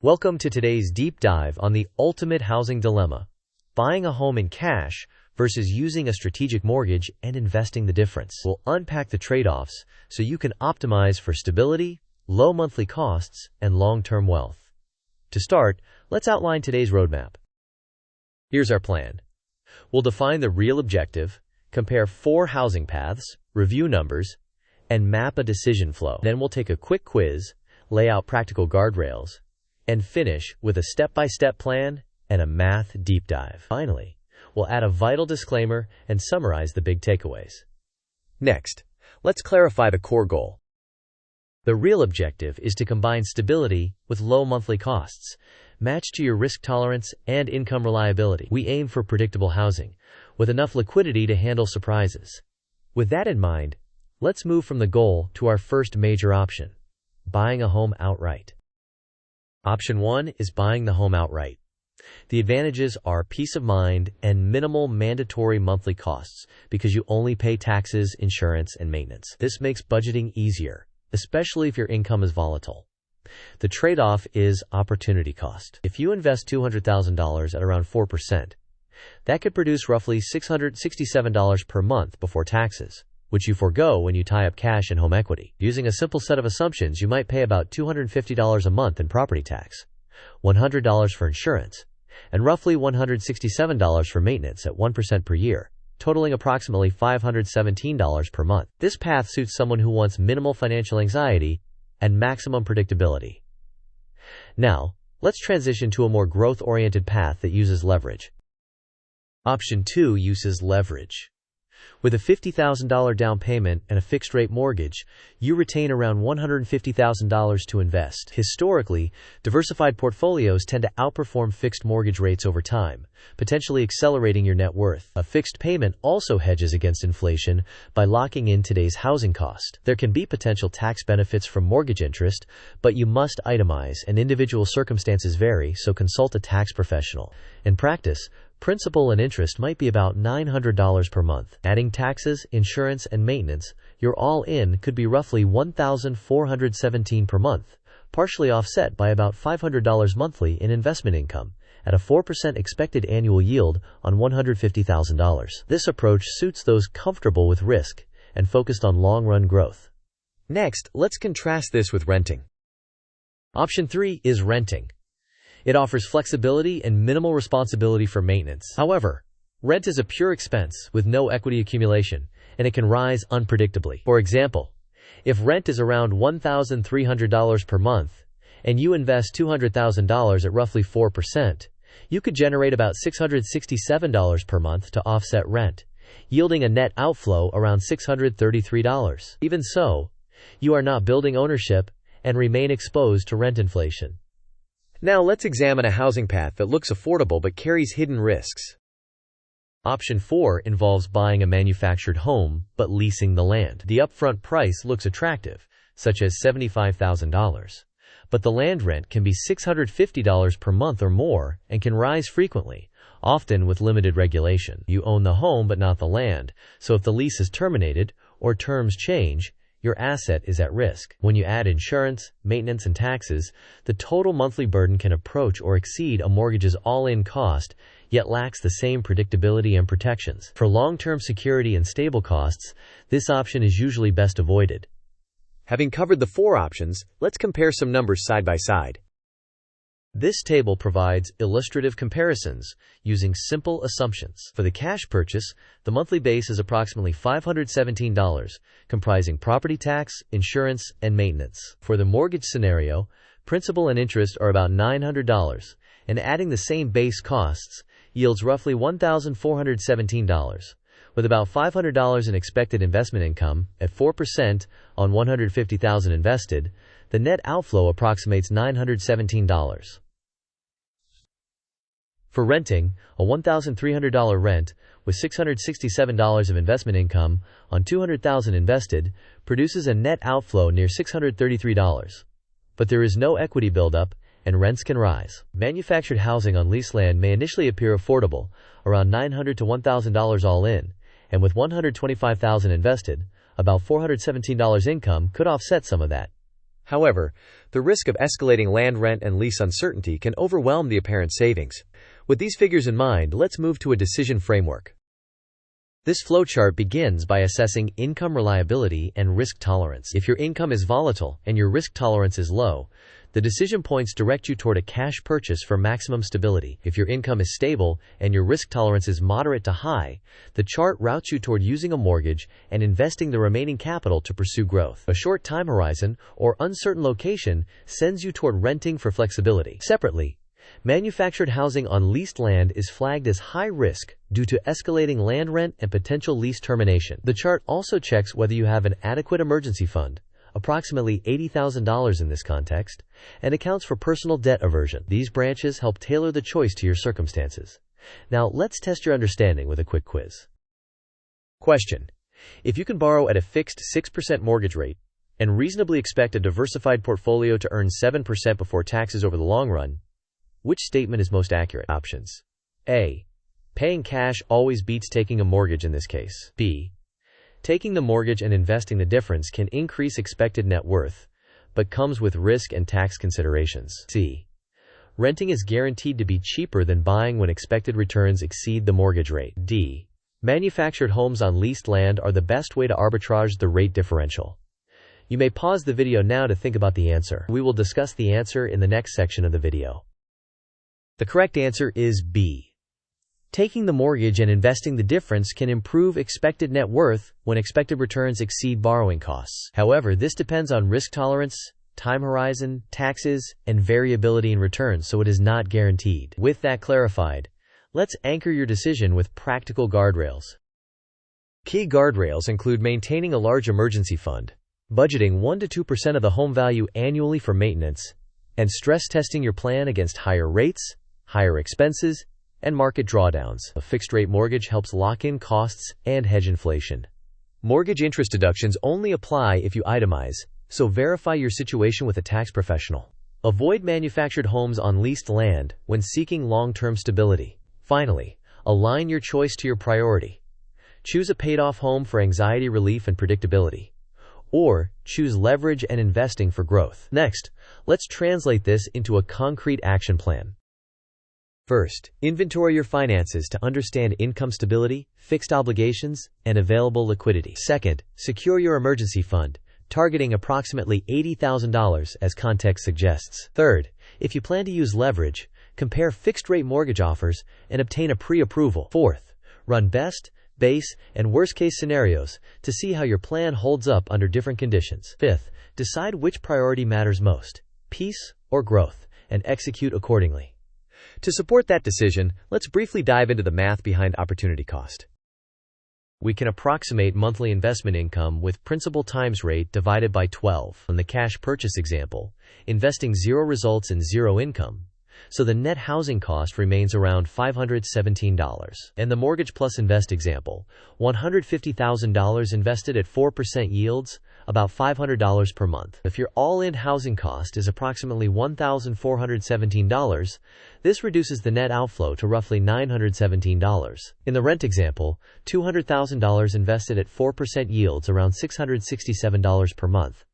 Welcome to today's deep dive on the ultimate housing dilemma: buying a home in cash versus using a strategic mortgage and investing the difference. We'll unpack the trade-offs so you can optimize for stability, low monthly costs, and long-term wealth. To start, let's outline today's roadmap. Here's our plan. We'll define the real objective, compare 4 housing paths, review numbers, and map a decision flow. Then we'll take a quick quiz, lay out practical guardrails, and finish with a step-by-step plan and a math deep dive. Finally, we'll add a vital disclaimer and summarize the big takeaways. Next, let's clarify the core goal. The real objective is to combine stability with low monthly costs, matched to your risk tolerance and income reliability. We aim for predictable housing, with enough liquidity to handle surprises. With that in mind, let's move from the goal to our first major option: buying a home outright. Option 1 is buying the home outright. The advantages are peace of mind and minimal mandatory monthly costs because you only pay taxes, insurance, and maintenance. This makes budgeting easier, especially if your income is volatile. The trade-off is opportunity cost. If you invest $200,000 at around 4%, that could produce roughly $667 per month before taxes, which you forego when you tie up cash in home equity. Using a simple set of assumptions, you might pay about $250 a month in property tax, $100 for insurance, and roughly $167 for maintenance at 1% per year, totaling approximately $517 per month. This path suits someone who wants minimal financial anxiety and maximum predictability. Now, let's transition to a more growth-oriented path that uses leverage. Option 2 uses leverage. With a $50,000 down payment and a fixed-rate mortgage, you retain around $150,000 to invest. Historically, diversified portfolios tend to outperform fixed mortgage rates over time, potentially accelerating your net worth. A fixed payment also hedges against inflation by locking in today's housing cost. There can be potential tax benefits from mortgage interest, but you must itemize, and individual circumstances vary, so consult a tax professional. In practice, principal and interest might be about $900 per month. Adding taxes, insurance, and maintenance, your all-in could be roughly $1,417 per month, partially offset by about $500 monthly in investment income, at a 4% expected annual yield on $150,000. This approach suits those comfortable with risk and focused on long-run growth. Next, let's contrast this with renting. Option 3 is renting. It offers flexibility and minimal responsibility for maintenance. However, rent is a pure expense with no equity accumulation, and it can rise unpredictably. For example, if rent is around $1,300 per month, and you invest $200,000 at roughly 4%, you could generate about $667 per month to offset rent, yielding a net outflow around $633. Even so, you are not building ownership and remain exposed to rent inflation. Now let's examine a housing path that looks affordable but carries hidden risks. Option 4 involves buying a manufactured home but leasing the land. The upfront price looks attractive, such as $75,000, but the land rent can be $650 per month or more and can rise frequently, often with limited regulation. You own the home but not the land, so if the lease is terminated or terms change, your asset is at risk. When you add insurance, maintenance, and taxes, the total monthly burden can approach or exceed a mortgage's all-in cost, yet lacks the same predictability and protections. For long-term security and stable costs, this option is usually best avoided. Having covered the 4 options, let's compare some numbers side by side. This table provides illustrative comparisons using simple assumptions. For the cash purchase, the monthly base is approximately $517, comprising property tax, insurance, and maintenance. For the mortgage scenario, principal and interest are about $900, and adding the same base costs yields roughly $1,417. With about $500 in expected investment income at 4% on $150,000 invested, the net outflow approximates $917. For renting, a $1,300 rent with $667 of investment income on $200,000 invested produces a net outflow near $633. But there is no equity buildup and rents can rise. Manufactured housing on leased land may initially appear affordable, around $900 to $1,000 all in, and with $125,000 invested, about $417 income could offset some of that. However, the risk of escalating land rent and lease uncertainty can overwhelm the apparent savings. With these figures in mind, let's move to a decision framework. This flowchart begins by assessing income reliability and risk tolerance. If your income is volatile and your risk tolerance is low, the decision points direct you toward a cash purchase for maximum stability. If your income is stable and your risk tolerance is moderate to high, the chart routes you toward using a mortgage and investing the remaining capital to pursue growth. A short time horizon or uncertain location sends you toward renting for flexibility. Separately, manufactured housing on leased land is flagged as high risk due to escalating land rent and potential lease termination. The chart also checks whether you have an adequate emergency fund, approximately $80,000 in this context, and accounts for personal debt aversion. These branches help tailor the choice to your circumstances. Now, let's test your understanding with a quick quiz. Question: if you can borrow at a fixed 6% mortgage rate and reasonably expect a diversified portfolio to earn 7% before taxes over the long run, which statement is most accurate? Options: A. Paying cash always beats taking a mortgage in this case. B. Taking the mortgage and investing the difference can increase expected net worth, but comes with risk and tax considerations. C. Renting is guaranteed to be cheaper than buying when expected returns exceed the mortgage rate. D. Manufactured homes on leased land are the best way to arbitrage the rate differential. You may pause the video now to think about the answer. We will discuss the answer in the next section of the video. The correct answer is B. Taking the mortgage and investing the difference can improve expected net worth when expected returns exceed borrowing costs. However, this depends on risk tolerance, time horizon, taxes, and variability in returns, so it is not guaranteed. With that clarified, let's anchor your decision with practical guardrails. Key guardrails include maintaining a large emergency fund, budgeting 1 to 2% of the home value annually for maintenance, and stress testing your plan against higher rates, higher expenses, and market drawdowns. A fixed-rate mortgage helps lock in costs and hedge inflation. Mortgage interest deductions only apply if you itemize, so verify your situation with a tax professional. Avoid manufactured homes on leased land when seeking long-term stability. Finally, align your choice to your priority. Choose a paid-off home for anxiety relief and predictability, or choose leverage and investing for growth. Next, let's translate this into a concrete action plan. First, inventory your finances to understand income stability, fixed obligations, and available liquidity. Second, secure your emergency fund, targeting approximately $80,000 as context suggests. Third, if you plan to use leverage, compare fixed-rate mortgage offers and obtain a pre-approval. Fourth, run best, base, and worst-case scenarios to see how your plan holds up under different conditions. Fifth, decide which priority matters most, peace or growth, and execute accordingly. To support that decision, let's briefly dive into the math behind opportunity cost. We can approximate monthly investment income with principal times rate divided by 12. In the cash purchase example, investing zero results in zero income, so the net housing cost remains around $517. In the mortgage plus invest example, $150,000 invested at 4% yields about $500 per month. If your all-in housing cost is approximately $1,417, this reduces the net outflow to roughly $917. In the rent example, $200,000 invested at 4% yields around $667 per month,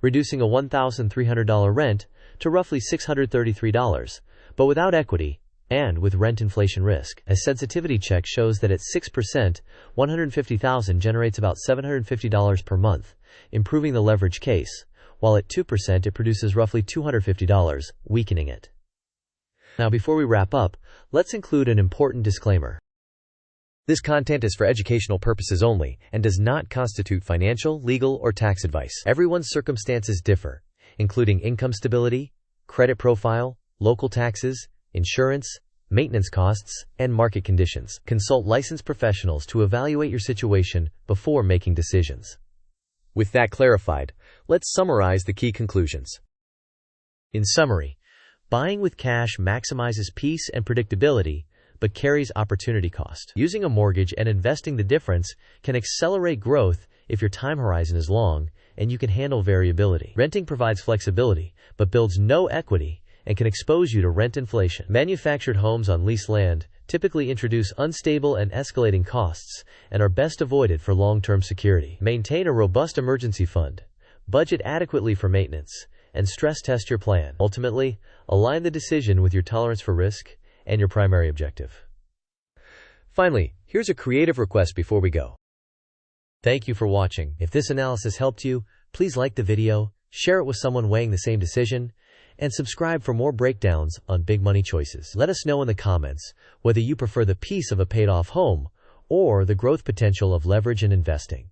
reducing a $1,300 rent to roughly $633, but without equity and with rent inflation risk. A sensitivity check shows that at 6%, $150,000 generates about $750 per month, improving the leverage case, while at 2% it produces roughly $250, weakening it. Now, before we wrap up, let's include an important disclaimer. This content is for educational purposes only and does not constitute financial, legal, or tax advice. Everyone's circumstances differ, including income stability, credit profile, local taxes, insurance, maintenance costs, and market conditions. Consult licensed professionals to evaluate your situation before making decisions. With that clarified, let's summarize the key conclusions. In summary, buying with cash maximizes peace and predictability, but carries opportunity cost. Using a mortgage and investing the difference can accelerate growth if your time horizon is long and you can handle variability. Renting provides flexibility, but builds no equity and can expose you to rent inflation. Manufactured homes on leased land typically introduce unstable and escalating costs and are best avoided for long-term security. Maintain a robust emergency fund, budget adequately for maintenance, and stress test your plan. Ultimately, align the decision with your tolerance for risk and your primary objective. Finally, here's a creative request before we go. Thank you for watching. If this analysis helped you, please like the video, share it with someone weighing the same decision, and subscribe for more breakdowns on big money choices. Let us know in the comments whether you prefer the peace of a paid-off home or the growth potential of leverage and investing.